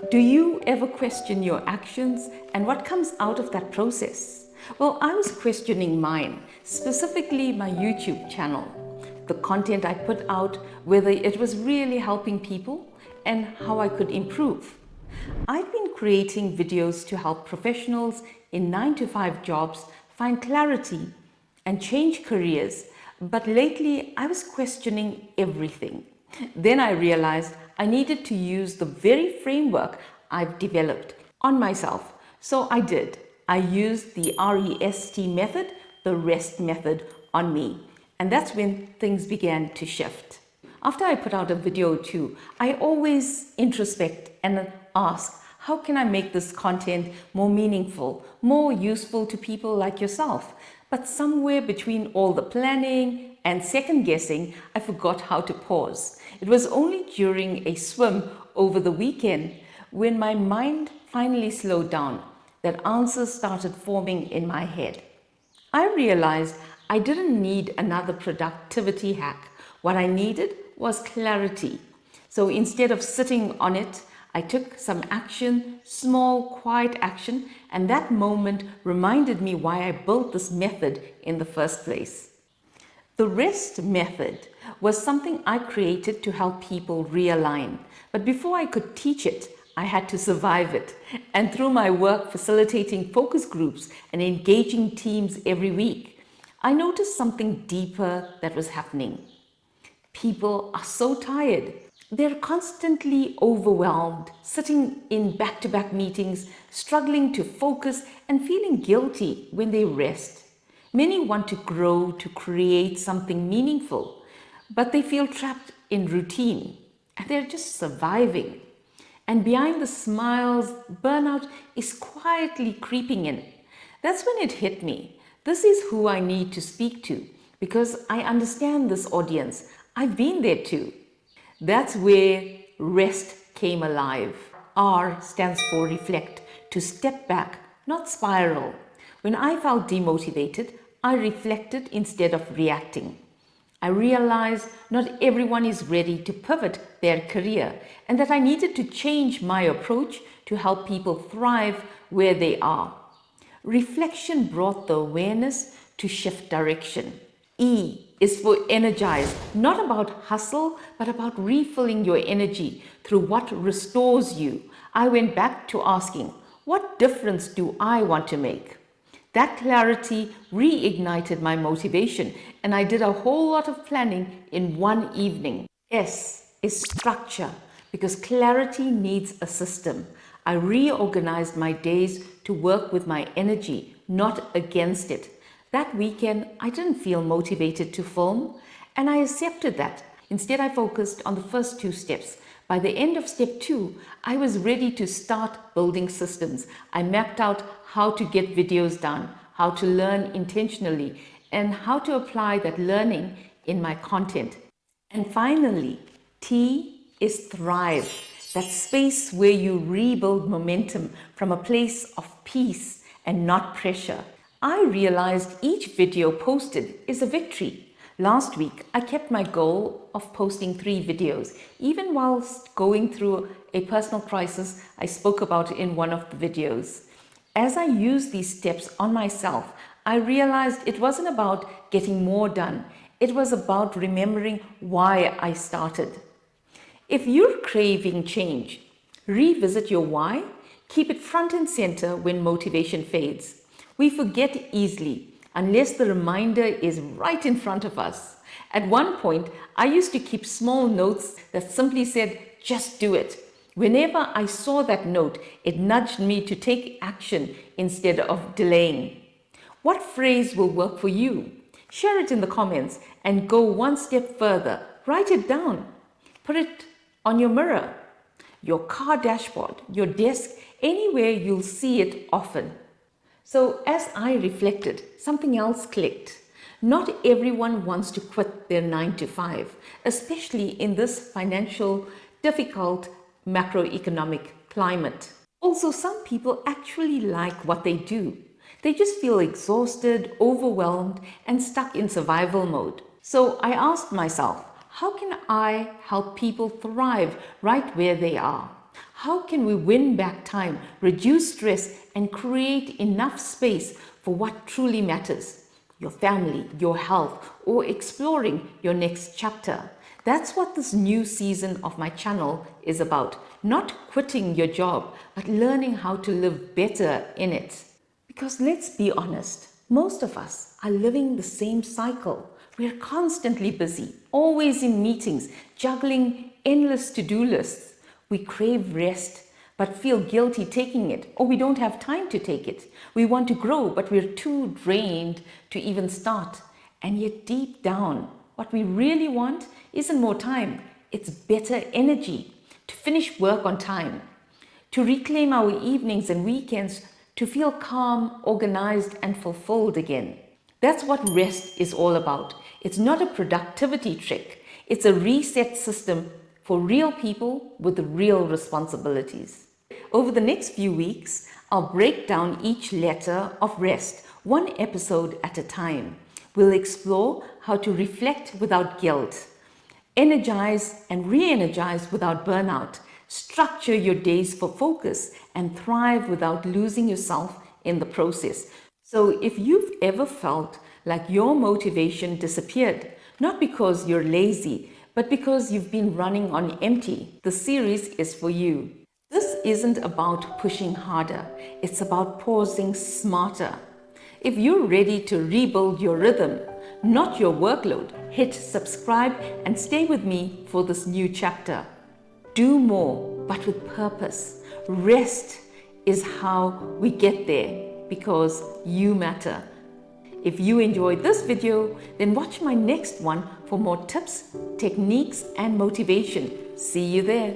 Do you ever question your actions and what comes out of that process? Well, I was questioning mine, specifically my YouTube channel, the content I put out, whether it was really helping people and how I could improve. I've been creating videos to help professionals in 9-to-5 jobs find clarity and change careers, but lately I was questioning everything. Then I realized I needed to use the very framework I've developed on myself. So I did. I used the REST method, the REST method, on me. And that's when things began to shift. After I put out a video too, I always introspect and ask, how can I make this content more meaningful, more useful to people like yourself? But somewhere between all the planning and second guessing, I forgot how to pause. It was only during a swim over the weekend when my mind finally slowed down that answers started forming in my head. I realized I didn't need another productivity hack. What I needed was clarity. So instead of sitting on it, I took some action, small, quiet action, and that moment reminded me why I built this method in the first place. The REST method was something I created to help people realign. But before I could teach it, I had to survive it. And through my work facilitating focus groups and engaging teams every week, I noticed something deeper that was happening. People are so tired. They're constantly overwhelmed, sitting in back-to-back meetings, struggling to focus and feeling guilty when they rest. Many want to grow, to create something meaningful, but they feel trapped in routine and they're just surviving. And behind the smiles, burnout is quietly creeping in. That's when it hit me. This is who I need to speak to because I understand this audience. I've been there too. That's where REST came alive. R stands for reflect, to step back, not spiral. When I felt demotivated, I reflected instead of reacting. I realized not everyone is ready to pivot their career and that I needed to change my approach to help people thrive where they are. Reflection brought the awareness to shift direction. E is for energize, not about hustle, but about refilling your energy through what restores you. I went back to asking, what difference do I want to make? That clarity reignited my motivation, and I did a whole lot of planning in one evening. S is structure, because clarity needs a system. I reorganized my days to work with my energy, not against it. That weekend, I didn't feel motivated to film, and I accepted that. Instead, I focused on the first 2 steps. By the end of step 2, I was ready to start building systems. I mapped out how to get videos done, how to learn intentionally, and how to apply that learning in my content. And finally, T is thrive, that space where you rebuild momentum from a place of peace and not pressure. I realized each video posted is a victory. Last week, I kept my goal of posting 3 videos, even whilst going through a personal crisis I spoke about in one of the videos. As I used these steps on myself, I realized it wasn't about getting more done. It was about remembering why I started. If you're craving change, revisit your why. Keep it front and center when motivation fades. We forget easily unless the reminder is right in front of us. At one point, I used to keep small notes that simply said, just do it. Whenever I saw that note, it nudged me to take action instead of delaying. What phrase will work for you? Share it in the comments and go one step further. Write it down. Put it on your mirror, your car dashboard, your desk, anywhere you'll see it often. So as I reflected, something else clicked. Not everyone wants to quit their 9-to-5, especially in this financial, difficult macroeconomic climate. Also, some people actually like what they do. They just feel exhausted, overwhelmed, and stuck in survival mode. So I asked myself, how can I help people thrive right where they are? How can we win back time, reduce stress, and create enough space for what truly matters? Your family, your health, or exploring your next chapter. That's what this new season of my channel is about. Not quitting your job, but learning how to live better in it. Because let's be honest, most of us are living the same cycle. We're constantly busy, always in meetings, juggling endless to-do lists. We crave rest, but feel guilty taking it, or we don't have time to take it. We want to grow, but we're too drained to even start. And yet deep down, what we really want isn't more time, it's better energy, to finish work on time, to reclaim our evenings and weekends, to feel calm, organized, and fulfilled again. That's what rest is all about. It's not a productivity trick. It's a reset system for real people with real responsibilities. Over the next few weeks, I'll break down each letter of rest, one episode at a time. We'll explore how to reflect without guilt, energize and re-energize without burnout, structure your days for focus, and thrive without losing yourself in the process. So if you've ever felt like your motivation disappeared, not because you're lazy, but because you've been running on empty, the series is for you. This isn't about pushing harder, it's about pausing smarter. If you're ready to rebuild your rhythm, not your workload, hit subscribe and stay with me for this new chapter. Do more, but with purpose. Rest is how we get there because you matter. If you enjoyed this video, then watch my next one for more tips, techniques, and motivation. See you there.